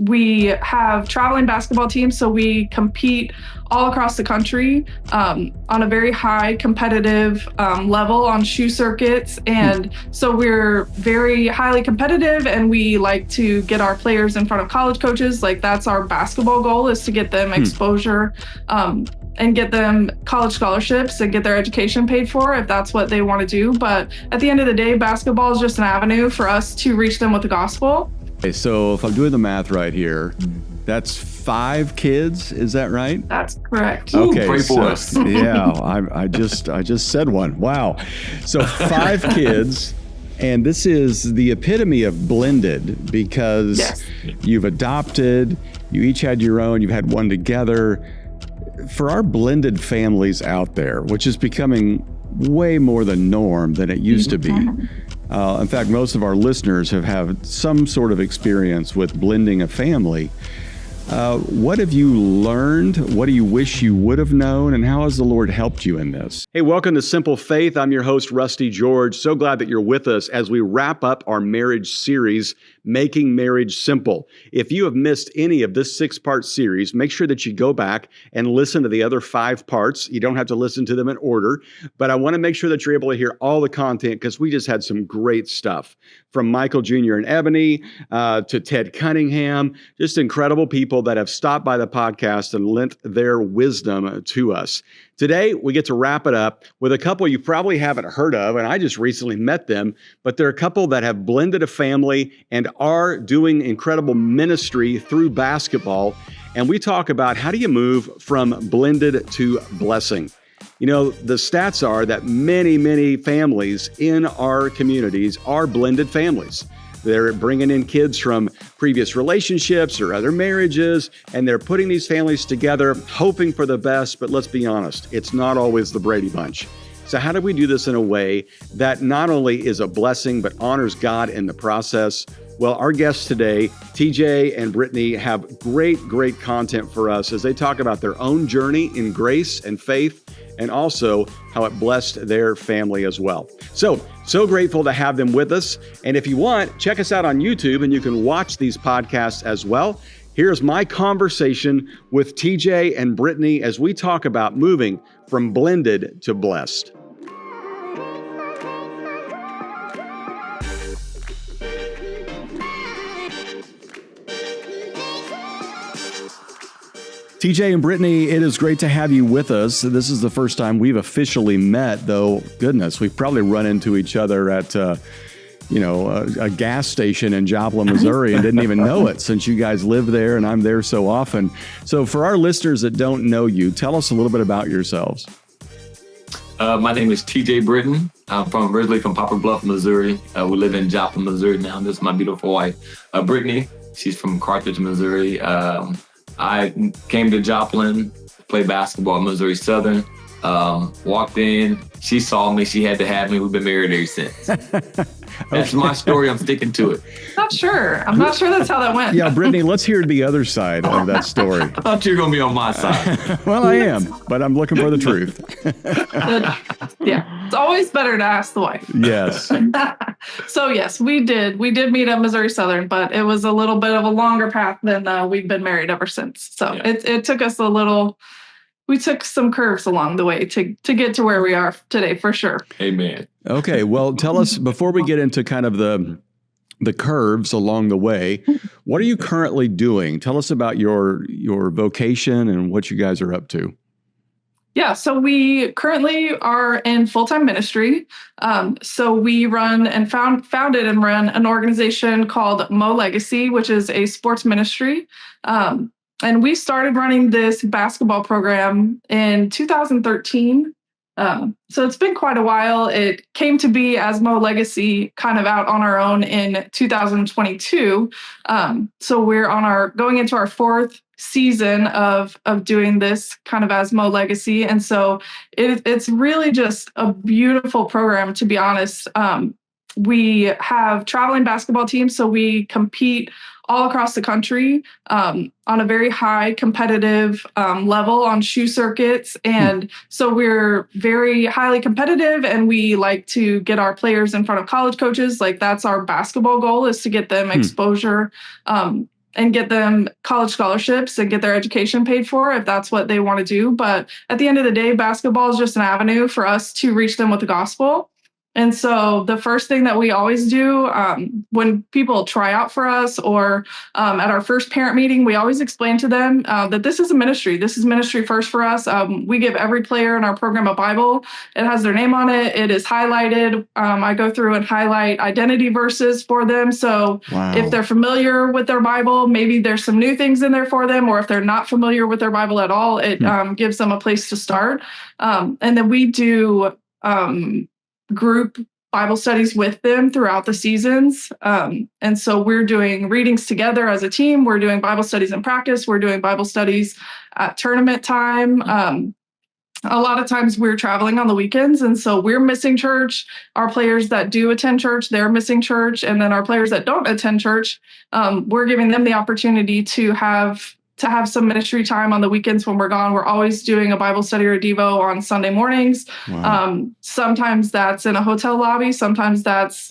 We have traveling basketball teams, so we compete all across the country on a very high competitive level on shoe circuits. And so we're very highly competitive, and we like to get our players in front of college coaches. Like, that's our basketball goal, is to get them exposure and get them college scholarships and get their education paid for if that's what they want to do. But at the end of the day, basketball is just an avenue for us to reach them with the gospel. Okay, so if I'm doing the math right here, that's 5 kids, is that right? That's correct. Okay, pray for us. Yeah, I just said one. Wow. So 5 kids, and this is the epitome of blended, because Yes. you've adopted, you each had your own, you've had one together. For our blended families out there, which is becoming way more the norm than it used to be. In fact, most of our listeners have had some sort of experience with blending a family. What have you learned? What do you wish you would have known? And how has the Lord helped you in this? Hey, welcome to Simple Faith. I'm your host, Rusty George. So glad that you're with us as we wrap up our marriage series, Making Marriage Simple. If you have missed any of this 6-part series, make sure that you go back and listen to the other 5 parts. You don't have to listen to them in order, but I want to make sure that you're able to hear all the content, because we just had some great stuff from Michael Jr. and Ebony to Ted Cunningham, just incredible people that have stopped by the podcast and lent their wisdom to us. Today, we get to wrap it up with a couple you probably haven't heard of, and I just recently met them, but they're a couple that have blended a family and are doing incredible ministry through basketball. And we talk about, how do you move from blended to blessing? You know, the stats are that many, many families in our communities are blended families. They're bringing in kids from previous relationships or other marriages, and they're putting these families together, hoping for the best. But let's be honest, it's not always the Brady Bunch. So how do we do this in a way that not only is a blessing, but honors God in the process? Well, our guests today, Teejay and Britney, have great content for us as they talk about their own journey in grace and faith, and also how it blessed their family as well. So grateful to have them with us. And if you want, check us out on YouTube, and you can watch these podcasts as well. Here's my conversation with Teejay and Britney as we talk about moving from blended to blessed. Teejay and Britney, it is great to have you with us. This is the first time we've officially met, though. Goodness, we've probably run into each other at, a gas station in Joplin, Missouri, and didn't even know it, since you guys live there and I'm there so often. So for our listeners that don't know you, tell us a little bit about yourselves. My name is Teejay Britton. I'm originally from Poplar Bluff, Missouri. We live in Joplin, Missouri now. This is my beautiful wife, Britney. She's from Carthage, Missouri. I came to Joplin to play basketball at Missouri Southern. Walked in, she saw me, she had to have me. We've been married ever since. That's my story. I'm sticking to it. I'm not sure that's how that went. Yeah, Britney, let's hear the other side of that story. I thought you were going to be on my side. Well, I am, but I'm looking for the truth. Yeah, it's always better to ask the wife. Yes. So yes, we did meet at Missouri Southern, but it was a little bit of a longer path than we've been married ever since. So yeah. It took us we took some curves along the way to get to where we are today, for sure. Amen. Okay, well, tell us, before we get into kind of the curves along the way, what are you currently doing? Tell us about your vocation and what you guys are up to. Yeah, so we currently are in full-time ministry. So we run and founded and run an organization called Mo Legacy, which is a sports ministry. And we started running this basketball program in 2013. So it's been quite a while. It came to be as Mo Legacy kind of out on our own in 2022. So we're going into our 4th season of doing this kind of as Mo Legacy. And so it's really just a beautiful program, to be honest. We have traveling basketball teams, so we compete all across the country on a very high competitive level on shoe circuits. And so we're very highly competitive, and we like to get our players in front of college coaches. Like, that's our basketball goal, is to get them exposure and get them college scholarships and get their education paid for if that's what they want to do. But at the end of the day, basketball is just an avenue for us to reach them with the gospel. And so the first thing that we always do when people try out for us or at our first parent meeting, we always explain to them that this is a ministry. This is ministry first for us. We give every player in our program a Bible. It has their name on it. It is highlighted. I go through and highlight identity verses for them. So if they're familiar with their Bible, maybe there's some new things in there for them, or if they're not familiar with their Bible at all, it gives them a place to start. And then we do group Bible studies with them throughout the seasons. And so we're doing readings together as a team. We're doing Bible studies in practice. We're doing Bible studies at tournament time. A lot of times we're traveling on the weekends. And so we're missing church. Our players that do attend church, they're missing church. And then our players that don't attend church, we're giving them the opportunity to have some ministry time on the weekends when we're gone. We're always doing a Bible study or a Devo on Sunday mornings. Sometimes that's in a hotel lobby. Sometimes that's,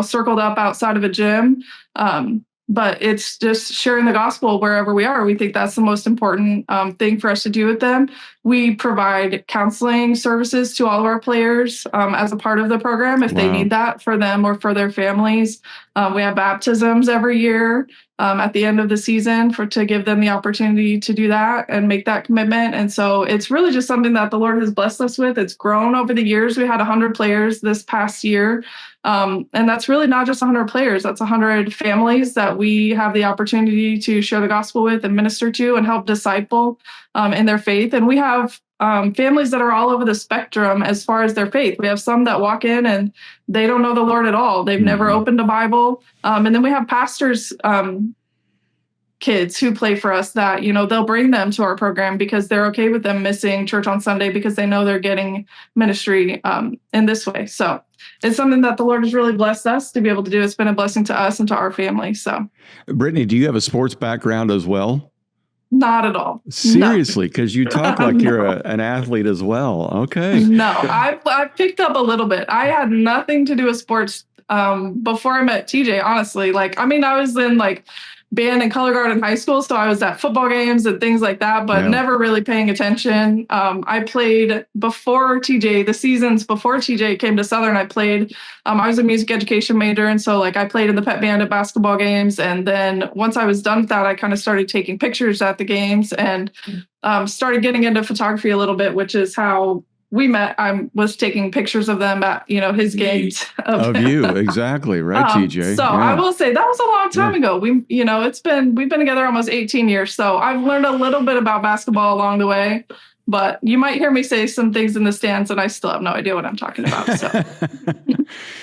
circled up outside of a gym. But it's just sharing the gospel wherever we are. We think that's the most important thing for us to do with them. We provide counseling services to all of our players as a part of the program if they need that for them or for their families. We have baptisms every year at the end of the season to give them the opportunity to do that and make that commitment. And so it's really just something that the Lord has blessed us with. It's grown over the years. We had 100 players this past year. And that's really not just 100 players. That's 100 families that we have the opportunity to share the gospel with and minister to and help disciple in their faith. And we have families that are all over the spectrum as far as their faith. We have some that walk in and they don't know the Lord at all. They've never opened a Bible. And then we have pastors' kids who play for us that, they'll bring them to our program because they're okay with them missing church on Sunday because they know they're getting ministry in this way. So it's something that the Lord has really blessed us to be able to do. It's been a blessing to us and to our family. So, Britney, do you have a sports background as well? Not at all. Seriously, because you talk like you're an athlete as well. Okay. No, I picked up a little bit. I had nothing to do with sports before I met TJ, honestly. I was in band and color guard in high school, so I was at football games and things like that, but never really paying attention. I played before TJ, the seasons before TJ came to Southern, I played, I was a music education major, and so I played in the pep band at basketball games, and then once I was done with that, I kind of started taking pictures at the games and started getting into photography a little bit, which is how we met. I was taking pictures of them at, his games. Of you, exactly, right, TJ? So I will say that was a long time ago. We've been together almost 18 years. So I've learned a little bit about basketball along the way, but you might hear me say some things in the stands and I still have no idea what I'm talking about. So,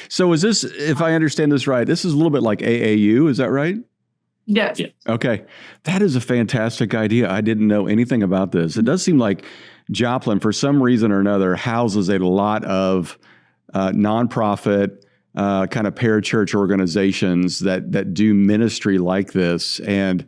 so is this, if I understand this right, this is a little bit like AAU, is that right? Yes. Okay. That is a fantastic idea. I didn't know anything about this. It does seem like Joplin, for some reason or another, houses a lot of nonprofit kind of parachurch organizations that do ministry like this. And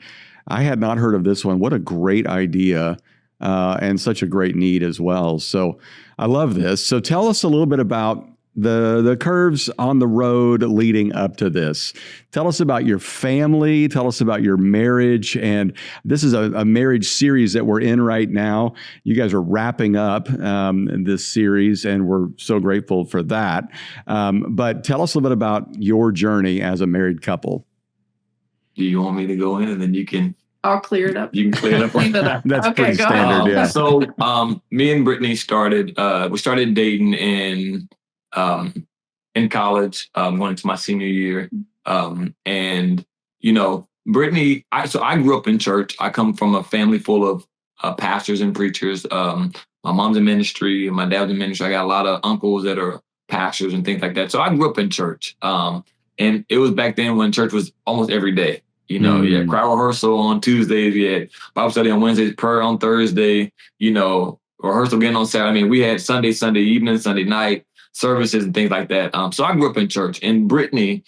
I had not heard of this one. What a great idea and such a great need as well. So I love this. So tell us a little bit about the curves on the road leading up to this. Tell us about your family. Tell us about your marriage. And this is a marriage series that we're in right now. You guys are wrapping up this series, and we're so grateful for that. But tell us a little bit about your journey as a married couple. Do you want me to go in and then you can? I'll clear it up. You can clear it up. Clean it up. That's okay, pretty go standard, ahead. yeah. So me and Britney started dating in college, going into my senior year. And, Britney, I grew up in church. I come from a family full of pastors and preachers. My mom's in ministry and my dad's in ministry. I got a lot of uncles that are pastors and things like that. So I grew up in church. And it was back then when church was almost every day. You had choir rehearsal on Tuesdays, we had Bible study on Wednesdays, prayer on Thursday, rehearsal again on Saturday. I mean, we had Sunday evening, Sunday night services and things like that. So I grew up in church, and Britney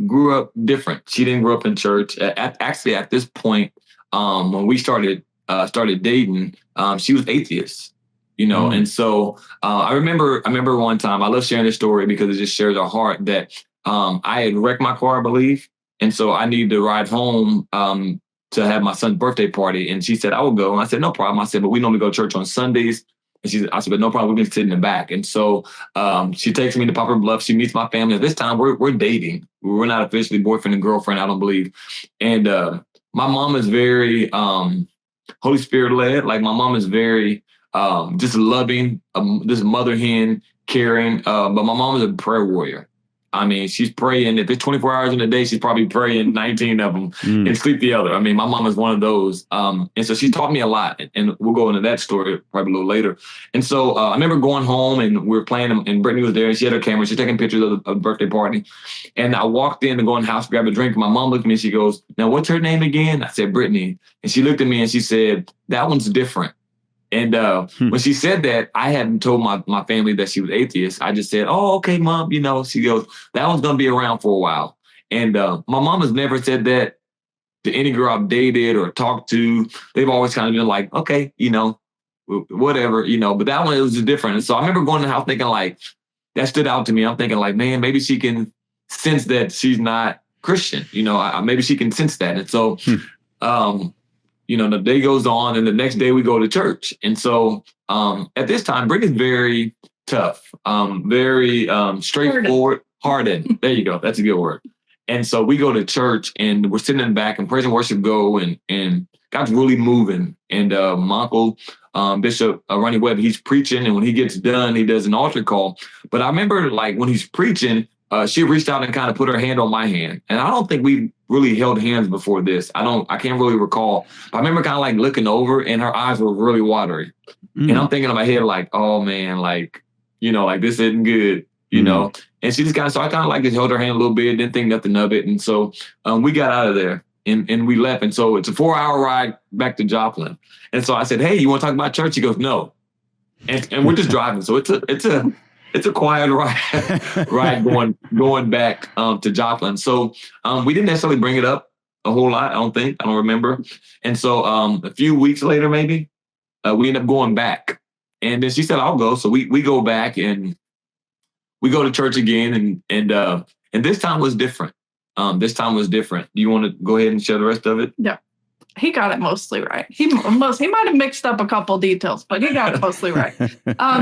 grew up different. She didn't grow up in church. Actually, at this point, when we started dating, she was atheist. And so I remember one time, I love sharing this story because it just shares our heart that I had wrecked my car, I believe. And so I needed to ride home to have my son's birthday party. And she said, I will go. And I said, no problem. I said, but we normally go to church on Sundays. And I said, but no problem. We can sit in the back. And so she takes me to Poplar Bluff. She meets my family. At this time, we're dating. We're not officially boyfriend and girlfriend, I don't believe. And my mom is very Holy Spirit led. Like my mom is very just loving, this mother hen, caring. But my mom is a prayer warrior. I mean, she's praying. If it's 24 hours in a day, she's probably praying 19 of them and sleep the other. I mean, my mom is one of those. And so she taught me a lot. And we'll go into that story probably a little later. And so I remember going home and we were playing, and Brittany was there and she had her camera. She's taking pictures of the birthday party. And I walked in to go in the house to grab a drink. My mom looked at me and she goes, now, what's her name again? I said, Brittany. And she looked at me and she said, that one's different. And when she said that, I hadn't told my family that she was atheist. I just said, oh, okay, Mom. She goes, that one's going to be around for a while. And my mom has never said that to any girl I've dated or talked to. They've always kind of been like, okay, whatever, but that one, it was just different. And so I remember going to the house thinking like, that stood out to me. I'm thinking like, man, maybe she can sense that she's not Christian. Maybe she can sense that. And so, the day goes on and the next day we go to church. And so at this time, Brittany's very tough, very straightforward, hardened. There you go. That's a good word. And so we go to church and we're sitting in the back and praise and worship go and God's really moving. And my uncle, Bishop Ronnie Webb, he's preaching. And when he gets done, he does an altar call. But I remember like when he's preaching, she reached out and kind of put her hand on my hand. And I don't think we really held hands before this. I can't really recall. I remember kind of like looking over and her eyes were really watery. And I'm thinking in my head, like, oh man, like, like this isn't good, And she just so I kind of like just held her hand a little bit, didn't think nothing of it. And so we got out of there and we left. And so it's a 4-hour ride back to Joplin. And so I said, hey, you want to talk about church? He goes, no. And we're just driving. So it's a quiet ride going back to Joplin. So we didn't necessarily bring it up a whole lot. I don't remember. And so a few weeks later, maybe we end up going back. And then she said, I'll go. So we go back and we go to church again. And this time was different. Do you want to go ahead and share the rest of it? Yeah. He got it mostly right. He might have mixed up a couple details, but he got it mostly right.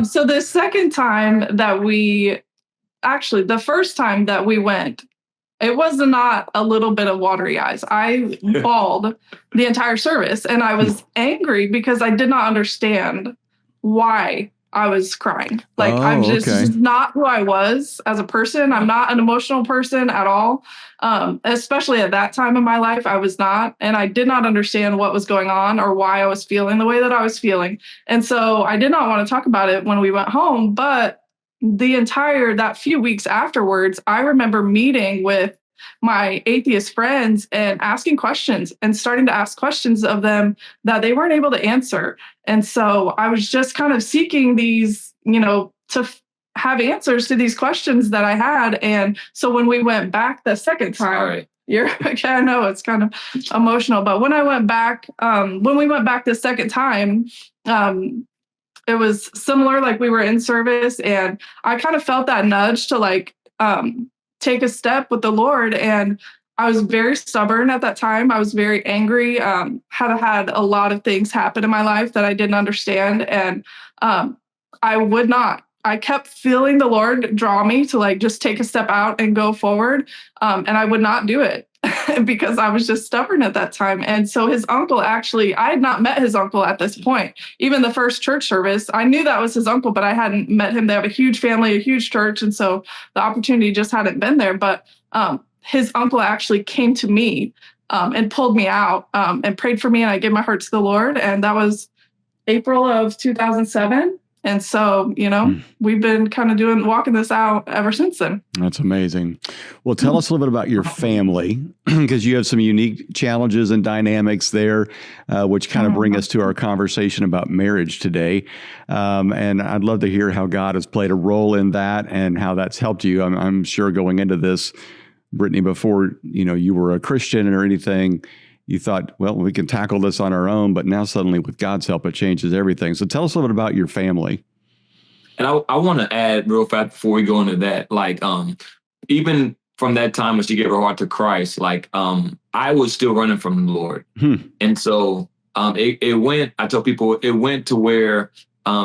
So the second time that the first time that we went, it was not a little bit of watery eyes. I bawled the entire service and I was angry because I did not understand why I was crying. Like, I'm just not who I was as a person. I'm not an emotional person at all. Especially at that time in my life, I was not. And I did not understand what was going on or why I was feeling the way that I was feeling. And so I did not want to talk about it when we went home. But that few weeks afterwards, I remember meeting with my atheist friends and asking questions and starting to ask questions of them that they weren't able to answer. And so I was just kind of seeking these, to have answers to these questions that I had. And so when we went back the second time, I know it's kind of emotional, but when we went back the second time, it was similar, like we were in service and I kind of felt that nudge to take a step with the Lord. And I was very stubborn at that time. I was very angry, had had a lot of things happen in my life that I didn't understand. And I kept feeling the Lord draw me to just take a step out and go forward. And I would not do it because I was just stubborn at that time. And so his uncle I had not met his uncle at this point. Even the first church service, I knew that was his uncle, but I hadn't met him. They have a huge family, a huge church. And so the opportunity just hadn't been there. But his uncle actually came to me and pulled me out and prayed for me. And I gave my heart to the Lord. And that was April of 2007. And so, we've been kind of walking this out ever since then. That's amazing. Well, tell us a little bit about your family, because you have some unique challenges and dynamics there, which kind of bring us to our conversation about marriage today. And I'd love to hear how God has played a role in that and how that's helped you. I'm sure going into this, Brittany, before, you were a Christian or anything, you thought, well, we can tackle this on our own, but now suddenly with God's help, it changes everything. So tell us a little bit about your family. And I want to add real fast before we go into that, even from that time when she gave her heart to Christ, like I was still running from the Lord. And so it went, I tell people, it went to where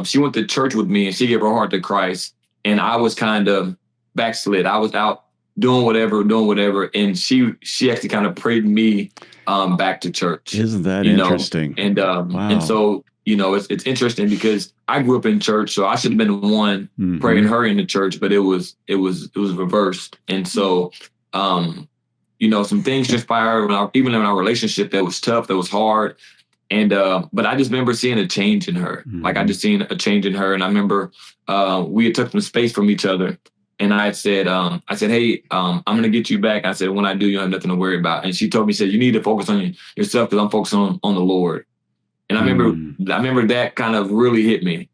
she went to church with me and she gave her heart to Christ. And I was kind of backslid. I was out doing whatever. And she actually kind of prayed me back to church. Isn't that interesting? And and so, it's interesting because I grew up in church, so I should have been the one praying her into church, but it was reversed. And so, some things transpired even in our relationship that was tough, that was hard. And but I just remember seeing a change in her. Like I just seen a change in her. And I remember we had took some space from each other. And I said, hey, I'm gonna get you back. I said, when I do, you have nothing to worry about. And she told me, said, you need to focus on yourself because I'm focusing on the Lord. And I remember that kind of really hit me,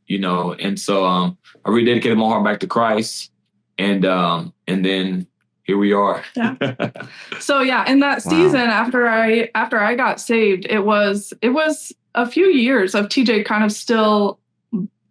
And so I rededicated my heart back to Christ, and then here we are. Yeah. So in that season after I got saved, it was a few years of TJ kind of still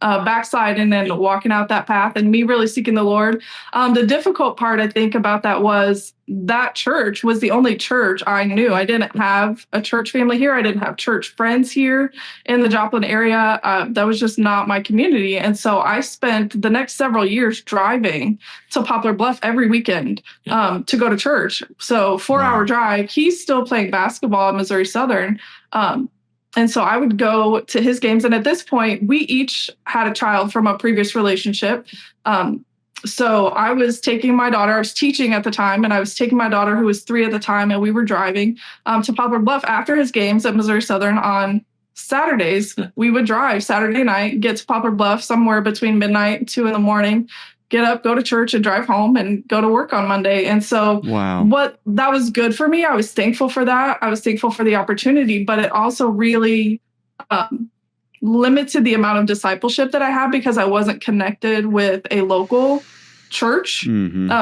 backsliding and walking out that path, and me really seeking the Lord. The difficult part, I think, about that was that church was the only church I knew. I didn't have a church family here. I didn't have church friends here in the Joplin area. That was just not my community. And so I spent the next several years driving to Poplar Bluff every weekend to go to church. So 4-hour drive. He's still playing basketball at Missouri Southern. And so I would go to his games. And at this point, we each had a child from a previous relationship. So I was taking my daughter, I was teaching at the time, and I was taking my daughter, who was 3 at the time, and we were driving to Poplar Bluff after his games at Missouri Southern on Saturdays. We would drive Saturday night, get to Poplar Bluff somewhere between midnight and 2 a.m, get up, go to church, and drive home and go to work on Monday. And so that was good for me. I was thankful for that. I was thankful for the opportunity, but it also really limited the amount of discipleship that I had because I wasn't connected with a local church.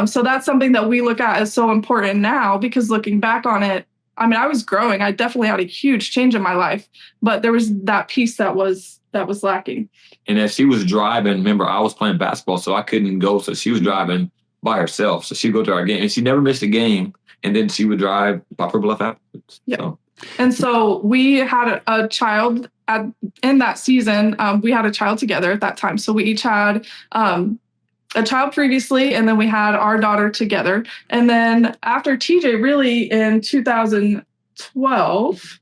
So that's something that we look at as so important now, because looking back on it, I mean, I was growing. I definitely had a huge change in my life, but there was that piece that was lacking. And as she was driving, remember, I was playing basketball, so I couldn't go. So she was driving by herself. So she'd go to our game, and she never missed a game. And then she would drive Poplar Bluff afterwards. Yeah. So. And so we had a child in that season. We had a child together at that time. So we each had a child previously, and then we had our daughter together. And then after TJ really in 2012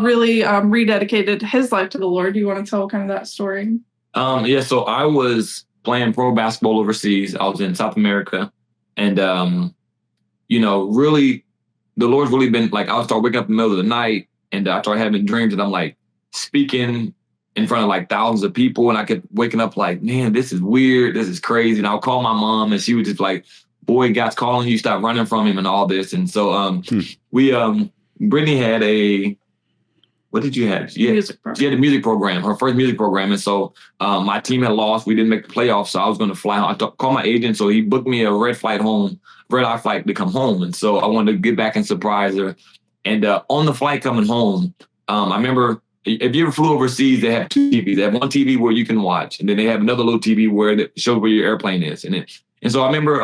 really rededicated his life to the Lord. Do you want to tell kind of that story? So I was playing pro basketball overseas. I was in South America. And, really, the Lord's really been like, I would start waking up in the middle of the night, and I started having dreams, and I'm like speaking in front of like thousands of people. And I kept waking up like, man, this is weird. This is crazy. And I'll call my mom, and she was just like, boy, God's calling you, stop running from him and all this. And so Brittany had what did you have? She had a music program, her first music program. And so my team had lost. We didn't make the playoffs, so I was going to fly home. I called my agent, so he booked me a red eye flight to come home. And so I wanted to get back and surprise her. And on the flight coming home, I remember, if you ever flew overseas, they have 2 TVs. They have one TV where you can watch, and then they have another little TV where it shows where your airplane is. And so I remember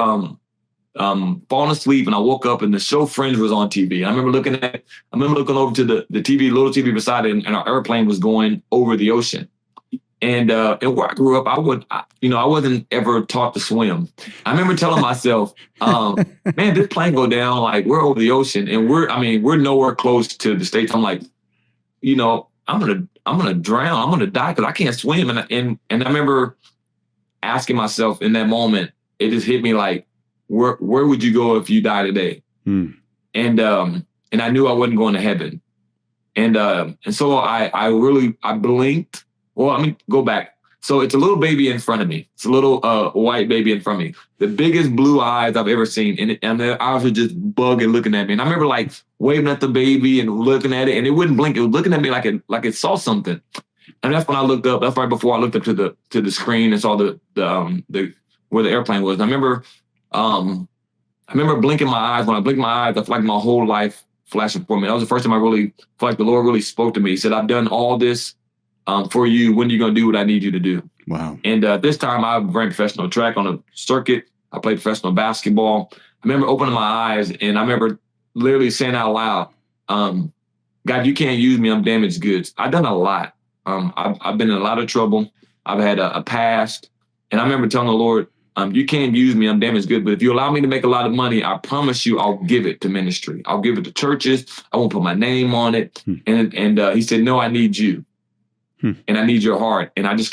falling asleep, and I woke up and the show Friends was on TV. I remember looking over to the TV, little TV beside it, and our airplane was going over the ocean. And where I grew up, I wasn't ever taught to swim. I remember telling myself, man, this plane go down, like we're over the ocean, and we're nowhere close to the States. I'm like, I'm gonna drown. I'm gonna die because I can't swim. And I remember asking myself in that moment, it just hit me like, where would you go if you die today? And I knew I wasn't going to heaven. And so I blinked. Well, I mean, go back. So it's a little baby in front of me. It's a little white baby in front of me. The biggest blue eyes I've ever seen. And the eyes were just bugging looking at me. And I remember like waving at the baby and looking at it, and it wouldn't blink. It was looking at me like it saw something. And that's when I looked up. That's right before I looked up to the screen and saw the where the airplane was. And I remember blinking my eyes. When I blinked my eyes, I felt like my whole life flashing for me. That was the first time I really felt like the Lord really spoke to me. He said, I've done all this for you. When are you going to do what I need you to do? Wow. And this time I ran professional track on a circuit. I played professional basketball. remember opening my eyes, and I remember literally saying out loud, God, you can't use me. I'm damaged goods. I've done a lot. I've been in a lot of trouble. I've had a past. And I remember telling the Lord, you can't use me. I'm damaged good. But if you allow me to make a lot of money, I promise you I'll give it to ministry. I'll give it to churches. I won't put my name on it. And he said, no, I need you. And I need your heart. And I just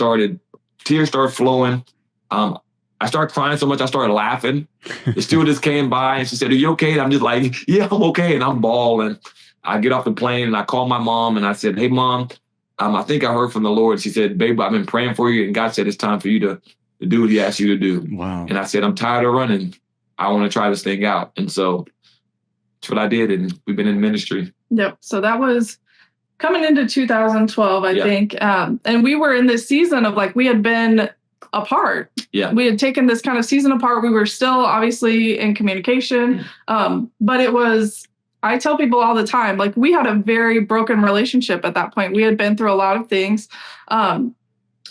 tears started flowing. I started crying so much, I started laughing. The stewardess came by and she said, are you okay? And I'm just like, yeah, I'm okay. And I'm bawling. I get off the plane and I call my mom and I said, hey, Mom, I think I heard from the Lord. She said, babe, I've been praying for you. And God said, it's time for you to do what he asked you to do. Wow. And I said, I'm tired of running. I want to try this thing out. And so that's what I did. And we've been in ministry. Yep. So that was coming into 2012, I think. And we were in this season of we had been apart. Yeah. We had taken this kind of season apart. We were still obviously in communication. But it was, I tell people all the time, we had a very broken relationship at that point. We had been through a lot of things.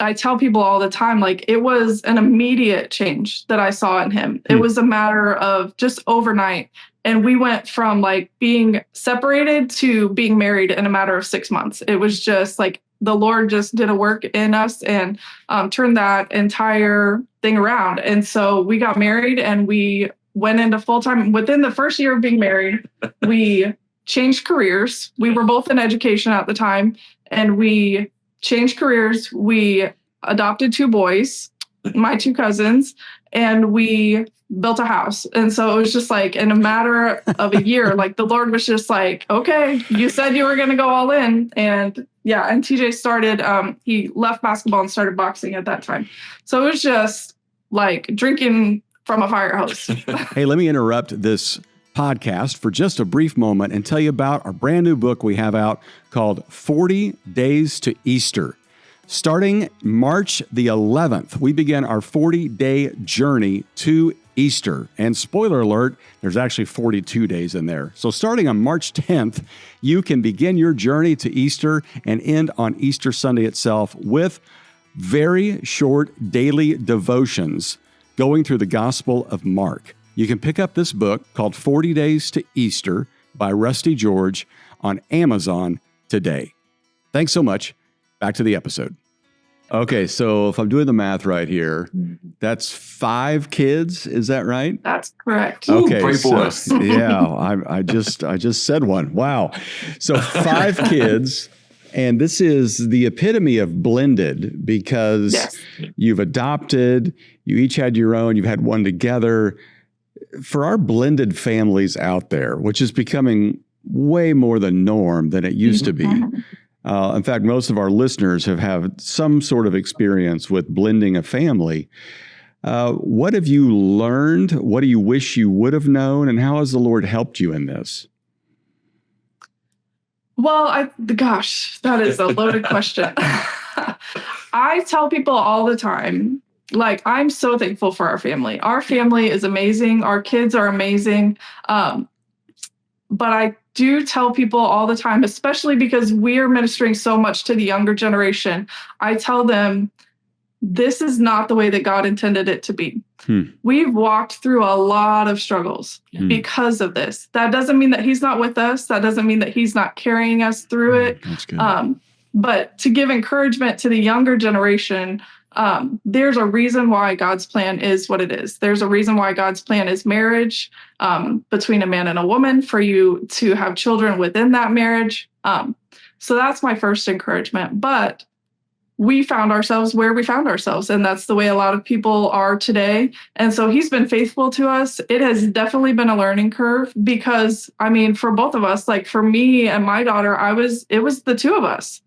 I tell people all the time, it was an immediate change that I saw in him. It was a matter of just overnight. And we went from being separated to being married in a matter of 6 months. It was just the Lord just did a work in us and turned that entire thing around. And so we got married and we went into full-time. Within the first year of being married, we changed careers. We were both in education at the time, and we changed careers. We adopted 2 boys, my 2 cousins, and we built a house. And so it was just in a matter of a year, the Lord was just okay, you said you were going to go all in. And and TJ started, he left basketball and started boxing at that time. So it was just drinking from a fire hose. Hey, let me interrupt this podcast for just a brief moment and tell you about our brand new book we have out called 40 Days to Easter. Starting March the 11th, we begin our 40-day journey to Easter. And spoiler alert, there's actually 42 days in there. So starting on March 10th, you can begin your journey to Easter and end on Easter Sunday itself with very short daily devotions going through the Gospel of Mark. You can pick up this book called 40 Days to Easter by Rusty George on Amazon today. Thanks so much. Back to the episode. Okay, so if I'm doing the math right here, that's 5 kids. Is that right? That's correct. Okay, pray for us. Yeah, I just said one. Wow. So 5 kids, and this is the epitome of blended because you've adopted, you each had your own, you've had one together. For our blended families out there, which is becoming way more the norm than it used to be. In fact, most of our listeners have had some sort of experience with blending a family. What have you learned? What do you wish you would have known? And how has the Lord helped you in this? Well, gosh, that is a loaded question. I tell people all the time, I'm so thankful for our family. Our family is amazing. Our kids are amazing. But I do tell people all the time, especially because we are ministering so much to the younger generation, I tell them, this is not the way that God intended it to be. We've walked through a lot of struggles because of this. That doesn't mean that he's not with us. That doesn't mean that he's not carrying us through it. That's good. But to give encouragement to the younger generation, there's a reason why God's plan is what it is. There's a reason why God's plan is marriage between a man and a woman, for you to have children within that marriage. So that's my first encouragement. But we found ourselves where we found ourselves, and that's the way a lot of people are today. And so he's been faithful to us. It has definitely been a learning curve because, for both of us, for me and my daughter, it was the 2 of us.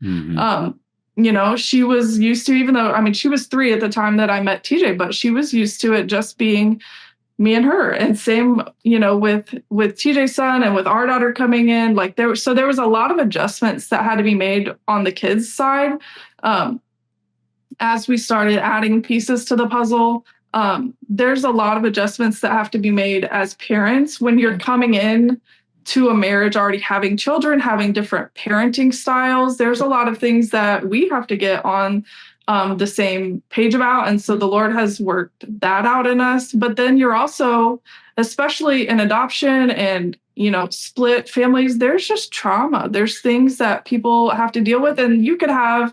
She was used to, even though, she was 3 at the time that I met TJ, but she was used to it just being me and her. And same, with TJ's son and with our daughter coming in, there was a lot of adjustments that had to be made on the kids' side. As we started adding pieces to the puzzle, there's a lot of adjustments that have to be made as parents when you're coming in to a marriage, already having children, having different parenting styles. There's a lot of things that we have to get on the same page about. And so the Lord has worked that out in us. But then you're also especially in adoption and, split families, there's just trauma. There's things that people have to deal with, and you could have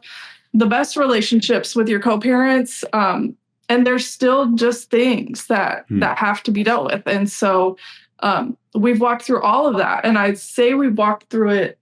the best relationships with your co-parents. And there's still just things that have to be dealt with. And so we've walked through all of that. And I'd say we've walked through it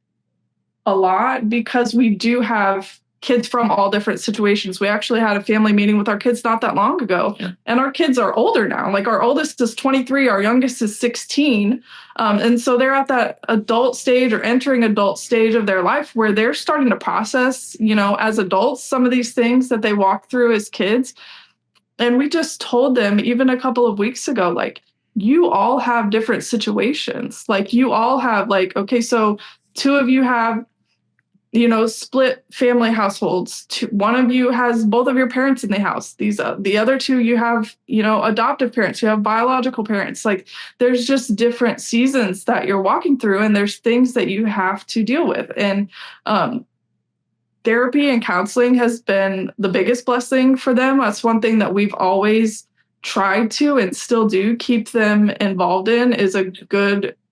a lot because we do have kids from all different situations. We actually had a family meeting with our kids not that long ago. Yeah. And our kids are older now. Like our oldest is 23, our youngest is 16. And so they're at that adult stage or entering adult stage of their life where they're starting to process, as adults, some of these things that they walk through as kids. And we just told them even a couple of weeks ago, like, you all have different situations. Like you all have okay, so two of you have split family households. One of you has both of your parents in the house. The other two, you have, adoptive parents, you have biological parents. Like there's just different seasons that you're walking through, and there's things that you have to deal with. And therapy and counseling has been the biggest blessing for them. That's one thing that we've always tried to and still do keep them involved in is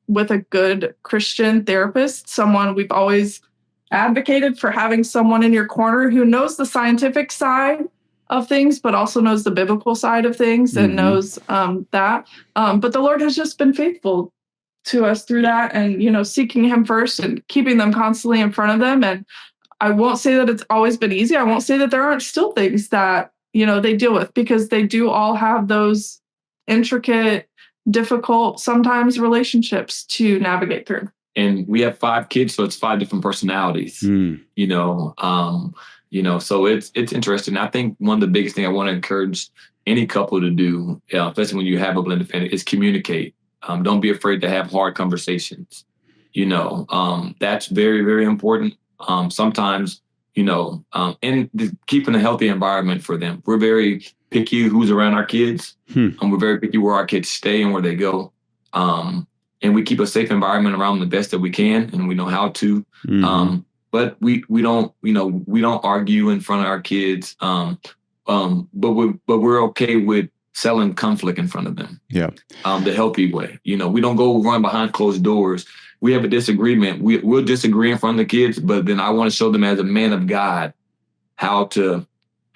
with a good Christian therapist, someone we've always advocated for having someone in your corner who knows the scientific side of things, but also knows the biblical side of things and knows that. But the Lord has just been faithful to us through that and, seeking him first and keeping them constantly in front of them. And I won't say that it's always been easy. I won't say that there aren't still things that, they deal with because they do all have those intricate, difficult, sometimes relationships to navigate through. And we have 5 kids, so it's 5 different personalities, so it's interesting. I think one of the biggest things I want to encourage any couple to do, especially when you have a blended family, is communicate. Don't be afraid to have hard conversations. That's very, very important. Sometimes, and keeping a healthy environment for them. We're very picky who's around our kids. We're very picky where our kids stay and where they go. And we keep a safe environment around them the best that we can, and we know how to. But we don't argue in front of our kids. But we're okay with selling conflict in front of them. Yeah. The healthy way. We don't go run behind closed doors. We have a disagreement. We'll disagree in front of the kids, but then I want to show them as a man of God how to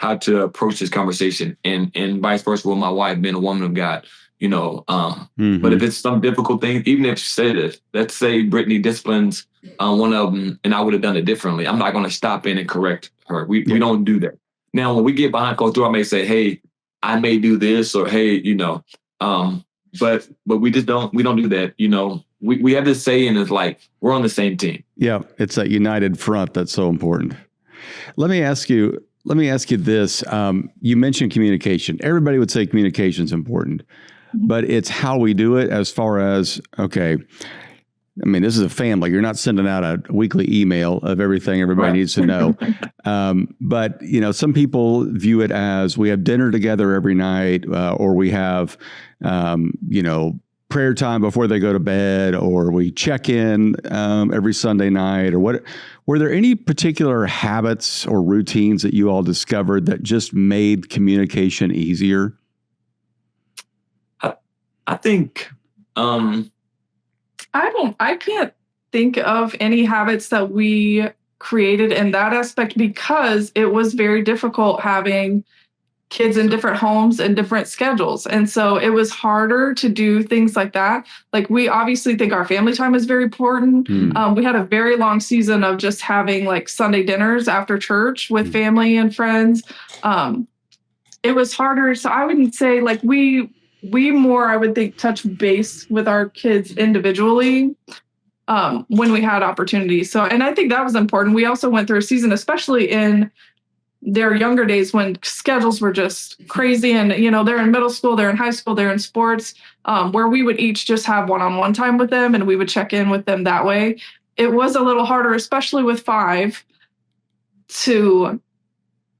approach this conversation, and vice versa with my wife being a woman of God. But if it's some difficult thing, even if you say this, let's say Britney disciplines one of them and I would have done it differently, I'm not going to stop in and correct her. We don't do that. Now, when we get behind closed door, I may say, hey, I may do this, or hey, but we just don't do that. We have this saying is like, we're on the same team. Yeah. It's that united front that's so important. Let me ask you this. You mentioned communication. Everybody would say communication is important. But it's how we do it as far as, okay, I mean, this is a family. You're not sending out a weekly email of everything everybody needs to know. But, some people view it as we have dinner together every night, or we have, prayer time before they go to bed, or we check in every Sunday night, or what. Were there any particular habits or routines that you all discovered that just made communication easier? I think I can't think of any habits that we created in that aspect because it was very difficult having kids in different homes and different schedules. And so it was harder to do things like that. Like we obviously think our family time is very important. We had a very long season of just having like Sunday dinners after church with family and friends. It was harder. So I wouldn't say like we more, I would think, touch base with our kids individually when we had opportunities. So, and I think that was important. We also went through a season, especially in their younger days when schedules were just crazy and, they're in middle school, they're in high school, they're in sports, where we would each just have one-on-one time with them and we would check in with them that way. It was a little harder, especially with 5, to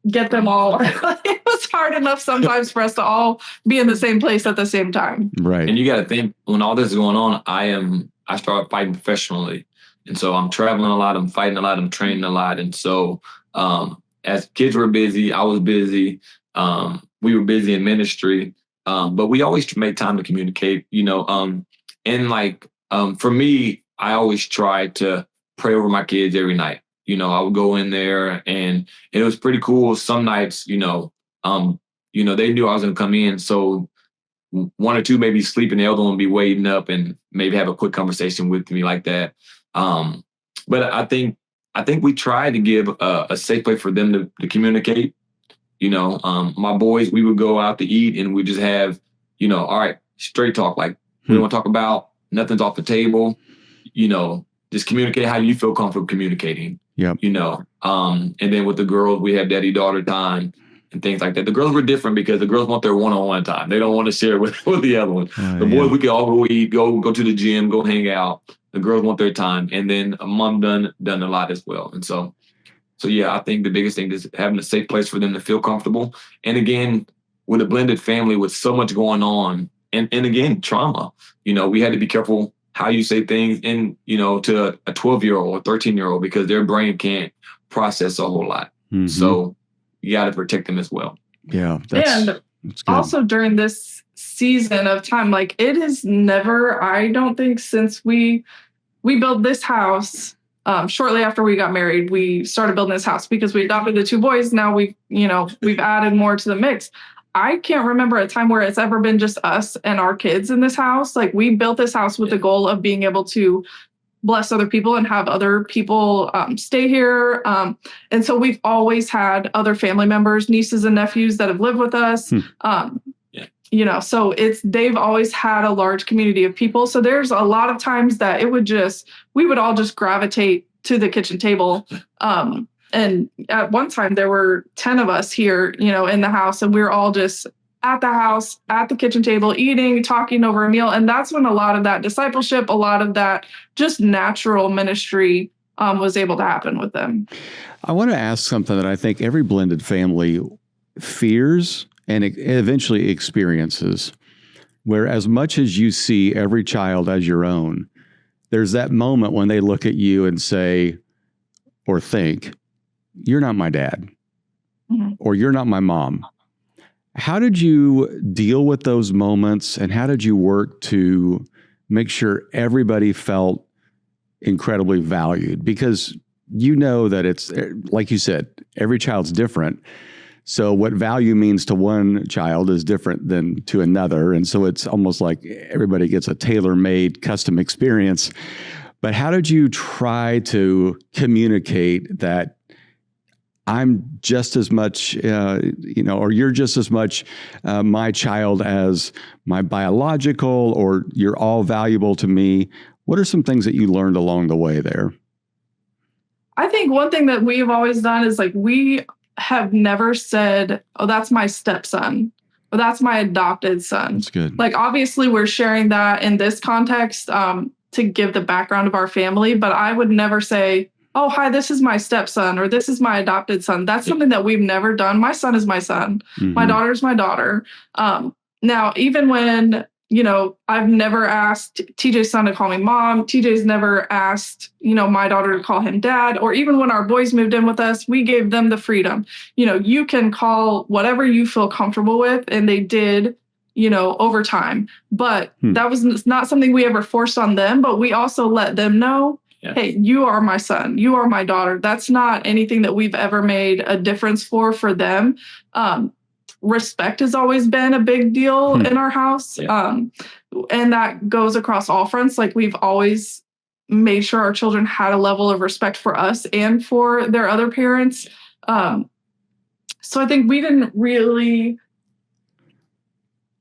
get them all. It was hard enough sometimes for us to all be in the same place at the same time. Right. And you got to think, when all this is going on, I started fighting professionally. And so I'm traveling a lot, I'm fighting a lot, I'm training a lot. And so as kids were busy, I was busy. We were busy in ministry. But we always make time to communicate, and for me, I always try to pray over my kids every night. I would go in there and it was pretty cool. Some nights, they knew I was going to come in. So one or two maybe sleep and the other one be waiting up and maybe have a quick conversation with me like that. But I think we try to give a safe place for them to communicate. My boys, we would go out to eat and we just have, all right, straight talk. Like we don't want to talk about nothing's off the table, just communicate how you feel comfortable communicating. Yeah. And then with the girls, we have daddy-daughter time and things like that. The girls were different because the girls want their one-on-one time. They don't want to share with the other one. The boys, we could all go eat, go to the gym, go hang out. The girls want their time. And then mom done a lot as well. And so yeah, I think the biggest thing is having a safe place for them to feel comfortable. And again, with a blended family with so much going on and again, trauma, we had to be careful how you say things to a 12-year-old or 13-year-old because their brain can't process a whole lot. Mm-hmm. So you got to protect them as well. Yeah. That's also during this season of time, like it is never, I don't think since we built this house, shortly after we got married, we started building this house because we adopted the two boys. Now we've added more to the mix. I can't remember a time where it's ever been just us and our kids in this house. Like we built this house with the goal of being able to bless other people and have other people stay here. And so we've always had other family members, nieces and nephews that have lived with us. So they've always had a large community of people. So there's a lot of times that we would all just gravitate to the kitchen table. And at one time there were 10 of us here, in the house, and we were all just at the house, at the kitchen table, eating, talking over a meal. And that's when a lot of that discipleship, a lot of that just natural ministry was able to happen with them. I want to ask something that I think every blended family fears and eventually experiences, where as much as you see every child as your own, there's that moment when they look at you and say, or think, you're not my dad, or you're not my mom. How did you deal with those moments, and how did you work to make sure everybody felt incredibly valued? Because that it's, like you said, every child's different. So what value means to one child is different than to another. And so it's almost like everybody gets a tailor-made custom experience. But how did you try to communicate that I'm just as much, or you're just as much my child as my biological, or you're all valuable to me? What are some things that you learned along the way there? I think one thing that we've always done is we have never said, oh, that's my stepson, or that's my adopted son. That's good. Obviously we're sharing that in this context to give the background of our family, but I would never say, oh, hi, this is my stepson, or this is my adopted son. That's something that we've never done. My son is my son. Mm-hmm. My daughter is my daughter. Now, even when, I've never asked TJ's son to call me mom. TJ's never asked, my daughter to call him dad. Or even when our boys moved in with us, we gave them the freedom. You can call whatever you feel comfortable with. And they did, over time. But that was not something we ever forced on them. But we also let them know, hey, you are my son. You are my daughter. That's not anything that we've ever made a difference for them. Respect has always been a big deal in our house. And that goes across all fronts. We've always made sure our children had a level of respect for us and for their other parents. So I think we didn't really,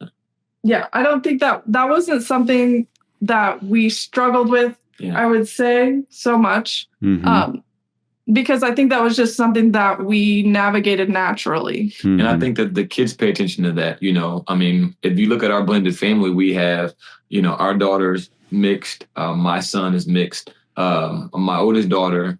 I don't think that wasn't something that we struggled with. I would say so much, because I think that was just something that we navigated naturally. And I think that the kids pay attention to that. If you look at our blended family, we have, our daughter's mixed. My son is mixed. My oldest daughter,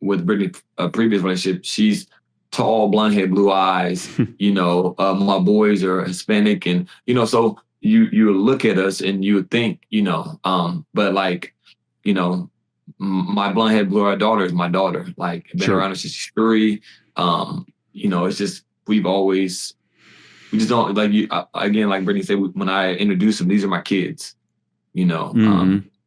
with Brittany, previous relationship, she's tall, blonde hair, blue eyes. My boys are Hispanic, and so. You look at us and you would think, but my blonde haired blue-eyed daughter is my daughter. Been around her since she's 3. It's just we've always We just don't like you again. Like Brittany said, when I introduce them, these are my kids. You know,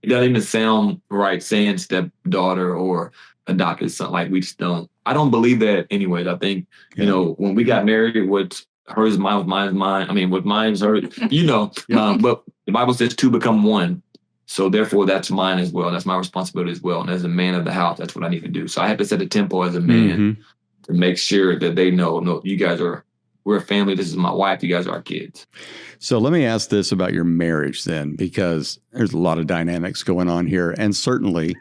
it doesn't even sound right saying stepdaughter or adopted son. Like we just don't. I don't believe that anyways. I think you know when we got married, what's hers is mine, what's mine is mine. I mean, what mine's hers. You know, but the Bible says two become one. So therefore, that's mine as well. That's my responsibility as well. And as a man of the house, that's what I need to do. So I have to set the tempo as a man to make sure that they know, no, you guys we're a family. This is my wife. You guys are our kids. So let me ask this about your marriage then, because there's a lot of dynamics going on here. And certainly,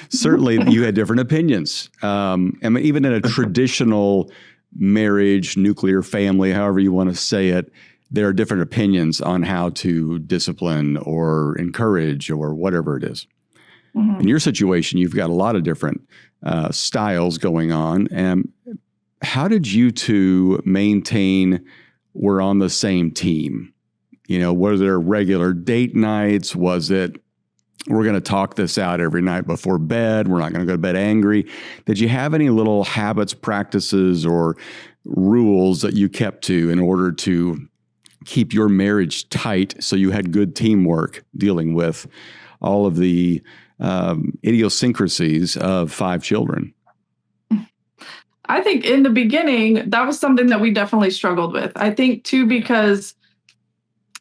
certainly you had different opinions. And even in a traditional marriage, nuclear family, however you want to say it, there are different opinions on how to discipline or encourage or whatever it is. In your situation, you've got a lot of different styles going on. And how did you two maintain we're on the same team? You know, were there regular date nights? Was it, we're going to talk this out every night before bed, we're not going to go to bed angry? Did you have any little habits, practices, or rules that you kept to in order to keep your marriage tight so you had good teamwork dealing with all of the idiosyncrasies of 5 children? I think in the beginning, that was something that we definitely struggled with. I think too, because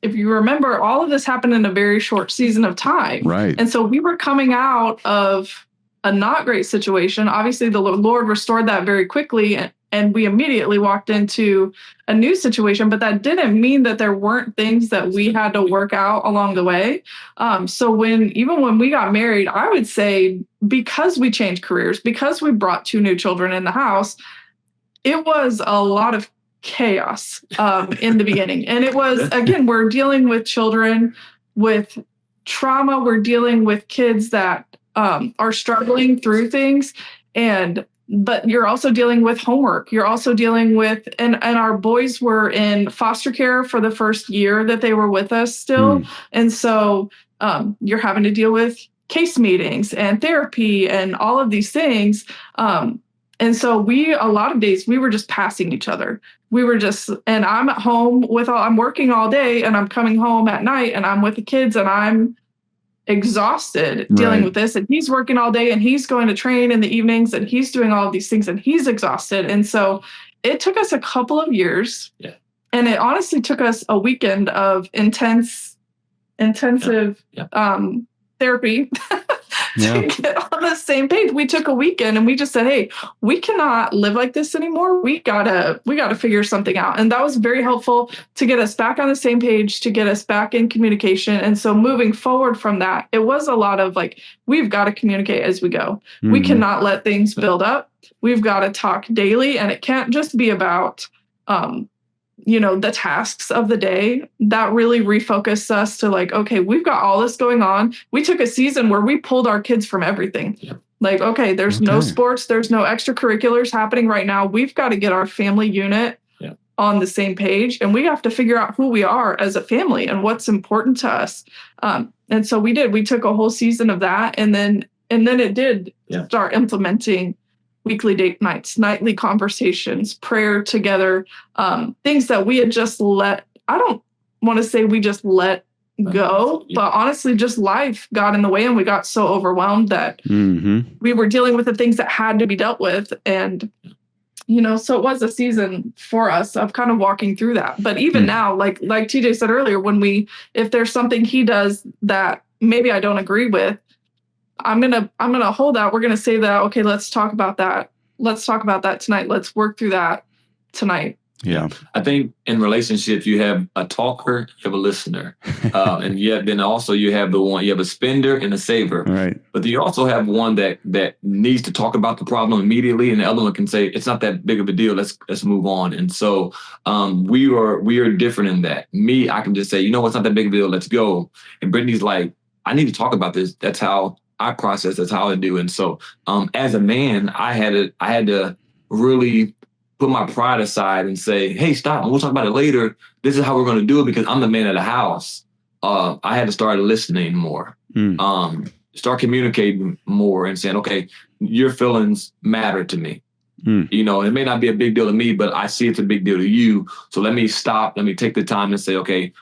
if you remember, all of this happened in a very short season of time. Right. And so we were coming out of a not great situation. Obviously, the Lord restored that very quickly, and we immediately walked into a new situation. But that didn't mean that there weren't things that we had to work out along the way. So even when we got married, I would say because we changed careers, because we brought 2 new children in the house, it was a lot of chaos in the beginning. And it was, again, we're dealing with children with trauma. We're dealing with kids that are struggling through things. But you're also dealing with homework. You're also dealing with, and our boys were in foster care for the first year that they were with us still. And so you're having to deal with case meetings and therapy and all of these things. And so a lot of days we were just passing each other. And I'm at home I'm working all day and I'm coming home at night and I'm with the kids and I'm exhausted dealing with this, and he's working all day and he's going to train in the evenings and he's doing all of these things and he's exhausted. And so it took us a couple of years, and it honestly took us a weekend of intensive therapy to get on the same page. We took a weekend and we just said, hey, we cannot live like this anymore. We gotta figure something out. And that was very helpful to get us back on the same page, to get us back in communication. And so moving forward from that, it was a lot of like, we've got to communicate as we go. We cannot let things build up. We've got to talk daily, and it can't just be about the tasks of the day. That really refocused us to like, okay, we've got all this going on. We took a season where we pulled our kids from everything. Like, okay, there's no sports, there's no extracurriculars happening right now. We've got to get our family unit on the same page, and we have to figure out who we are as a family and what's important to us. And so we did. We took a whole season of that, and then it did start implementing weekly date nights, nightly conversations, prayer together, things that we had just I don't want to say we just let go, but honestly, just life got in the way and we got so overwhelmed that we were dealing with the things that had to be dealt with. And, so it was a season for us of kind of walking through that. But even now, like TJ said earlier, if there's something he does that maybe I don't agree with, I'm gonna hold that. We're gonna say that, okay, let's talk about that. Let's talk about that tonight. Let's work through that tonight. Yeah. I think in relationships, you have a talker, you have a listener. And then also you have a spender and a saver. Right. But you also have one that needs to talk about the problem immediately, and the other one can say, it's not that big of a deal. Let's move on. And so we are different in that. Me, I can just say, it's not that big of a deal. Let's go. And Brittany's like, I need to talk about this. That's how I process. That's how I do. And so as a man, I had to really put my pride aside and say, hey, stop. We'll talk about it later. This is how we're going to do it because I'm the man of the house. I had to start listening more, start communicating more and saying, okay, your feelings matter to me. You know, it may not be a big deal to me, but I see it's a big deal to you. So let me stop. Let me take the time and say, okay,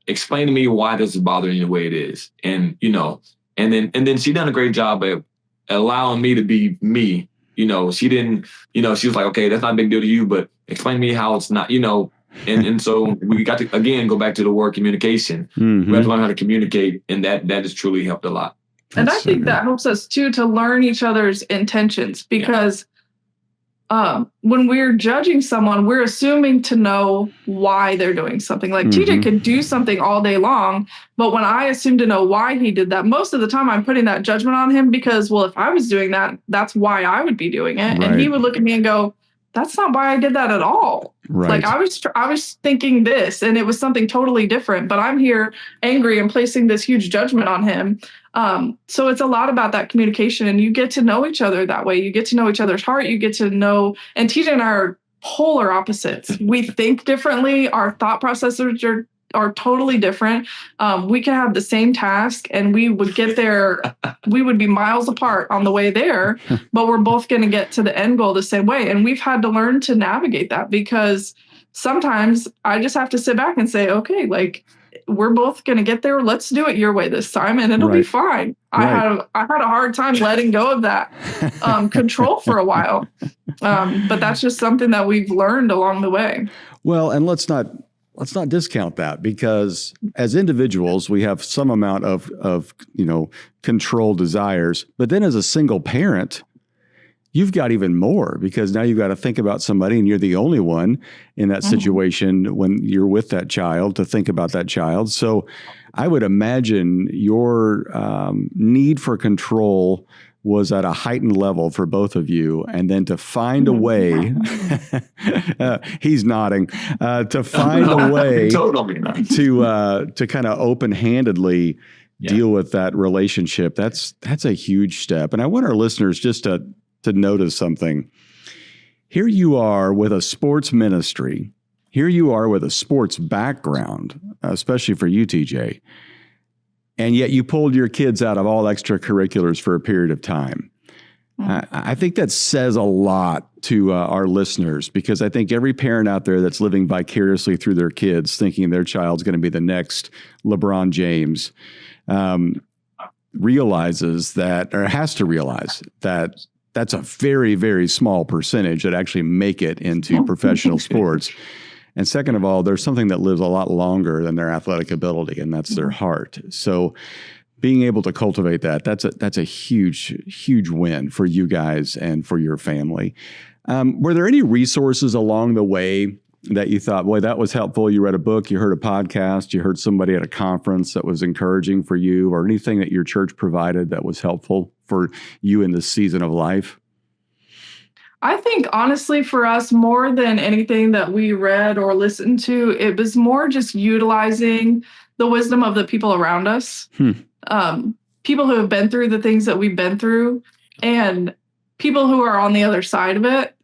explain to me why this is bothering you the way it is. And, you know, and then she done a great job at allowing me to be me. You know, she didn't, you know, she was like, okay, that's not a big deal to you, but explain to me how it's not, you know. And so we got to, again, go back to the word communication. We have to learn how to communicate. And that has truly helped a lot. And I think that helps us too, to learn each other's intentions, because when we're judging someone, we're assuming to know why they're doing something. Like TJ could do something all day long, but when I assume to know why he did that, most of the time I'm putting that judgment on him because, well, if I was doing that, that's why I would be doing it. Right. And he would look at me and go, that's not why I did that at all. Right. Like I was thinking this, and it was something totally different, but I'm here angry and placing this huge judgment on him. So it's a lot about that communication, and you get to know each other that way. You get to know each other's heart. You get to know, and TJ and I are polar opposites. We think differently. Our thought processes are totally different. We can have the same task and we would get there. We would be miles apart on the way there, but we're both going to get to the end goal the same way. And we've had to learn to navigate that, because sometimes I just have to sit back and say, okay, like, we're both going to get there. Let's do it your way this time, and it'll be fine. I had a hard time letting go of that control for a while. But that's just something that we've learned along the way. Well, and let's not discount that, because as individuals, we have some amount of control desires, but then as a single parent, you've got even more, because now you've got to think about somebody, and you're the only one in that situation when you're with that child to think about that child. So I would imagine your need for control was at a heightened level for both of you. And then to find a way, he's nodding, to find a way to kind of open-handedly deal with that relationship. That's a huge step. And I want our listeners just to notice something. Here you are with a sports ministry. Here you are with a sports background, especially for you, TJ. And yet you pulled your kids out of all extracurriculars for a period of time. I think that says a lot to our listeners, because I think every parent out there that's living vicariously through their kids, thinking their child's going to be the next LeBron James, realizes that, or has to realize that, that's a very, very small percentage that actually make it into professional sports. And second of all, there's something that lives a lot longer than their athletic ability, and that's their heart. So being able to cultivate that's a huge, huge win for you guys and for your family. Were there any resources along the way that you thought, boy, that was helpful? You read a book, you heard a podcast, you heard somebody at a conference that was encouraging for you, or anything that your church provided that was helpful for you in this season of life? I think, honestly, for us, more than anything that we read or listened to, it was more just utilizing the wisdom of the people around us, people who have been through the things that we've been through, and people who are on the other side of it.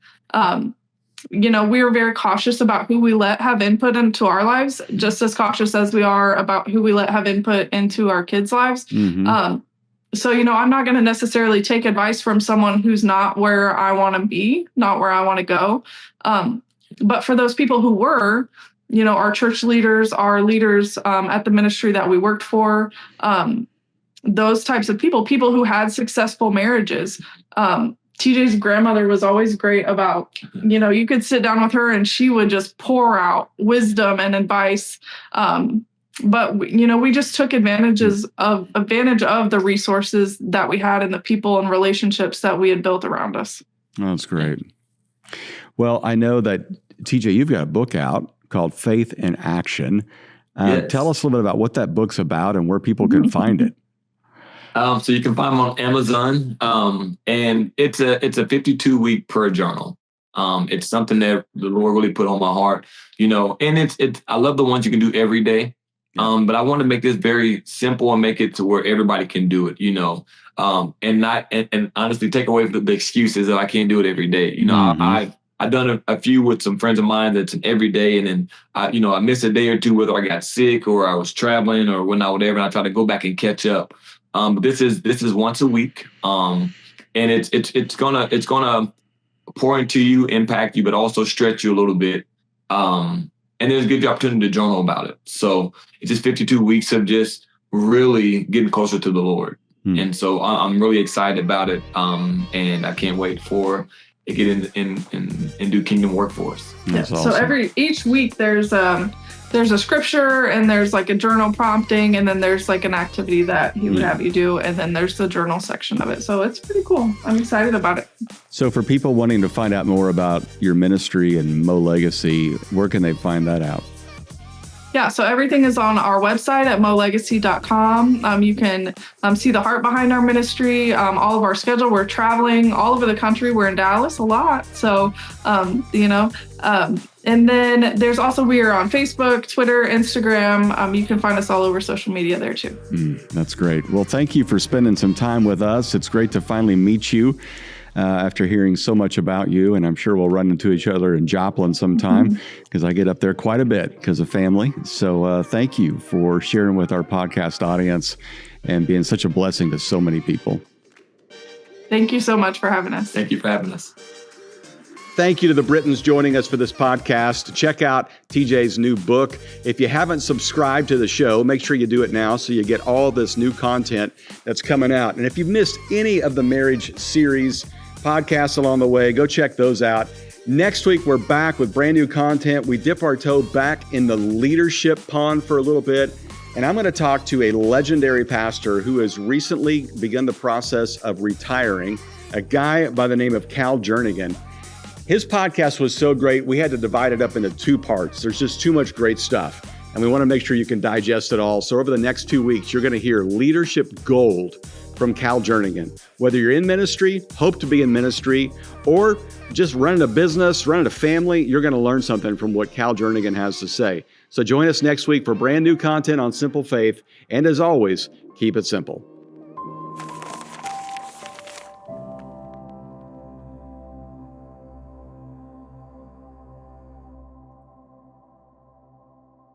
We are very cautious about who we let have input into our lives, just as cautious as we are about who we let have input into our kids' lives. So, I'm not going to necessarily take advice from someone who's not where I want to be, not where I want to go. But for those people who were, our church leaders, our leaders at the ministry that we worked for, those types of people who had successful marriages. TJ's grandmother was always great about, you could sit down with her and she would just pour out wisdom and advice. But we just took advantage of the resources that we had and the people and relationships that we had built around us. That's great. Well, I know that, TJ, you've got a book out called Faith in Action. Yes. Tell us a little bit about what that book's about and where people can find it. So you can find them on Amazon, and it's a 52-week prayer journal. It's something that the Lord really put on my heart, and it's I love the ones you can do every day. But I want to make this very simple and make it to where everybody can do it, and honestly take away the excuses that I can't do it every day. I've done a few with some friends of mine that's an every day, and then I missed a day or two, whether I got sick or I was traveling or whatever, and I try to go back and catch up. But this is once a week, and it's gonna pour into you, impact you, but also stretch you a little bit. And then give you the opportunity to journal about it. So it's just 52 weeks of just really getting closer to the Lord. And so I'm really excited about it. And I can't wait for it get in and do kingdom work for us. That's awesome. So each week there's a scripture and there's like a journal prompting, and then there's like an activity that he would have you do, and then there's the journal section of it. So it's pretty cool. I'm excited about it. So for people wanting to find out more about your ministry and Mo Legacy, where can they find that out? Yeah, so everything is on our website at molegacy.com. You can see the heart behind our ministry, all of our schedule. We're traveling all over the country. We're in Dallas a lot. So, and then there's also, we are on Facebook, Twitter, Instagram. You can find us all over social media there too. That's great. Well, thank you for spending some time with us. It's great to finally meet you after hearing so much about you. And I'm sure we'll run into each other in Joplin sometime because I get up there quite a bit because of family. So thank you for sharing with our podcast audience and being such a blessing to so many people. Thank you so much for having us. Thank you for having us. Thank you to the Brittons joining us for this podcast. Check out TJ's new book. If you haven't subscribed to the show, make sure you do it now so you get all this new content that's coming out. And if you've missed any of the marriage series podcasts along the way, go check those out. Next week, we're back with brand new content. We dip our toe back in the leadership pond for a little bit. And I'm going to talk to a legendary pastor who has recently begun the process of retiring, a guy by the name of Cal Jernigan. His podcast was so great, we had to divide it up into 2 parts. There's just too much great stuff, and we want to make sure you can digest it all. So over the next 2 weeks, you're going to hear leadership gold from Cal Jernigan. Whether you're in ministry, hope to be in ministry, or just running a business, running a family, you're going to learn something from what Cal Jernigan has to say. So join us next week for brand new content on Simple Faith. And as always, keep it simple.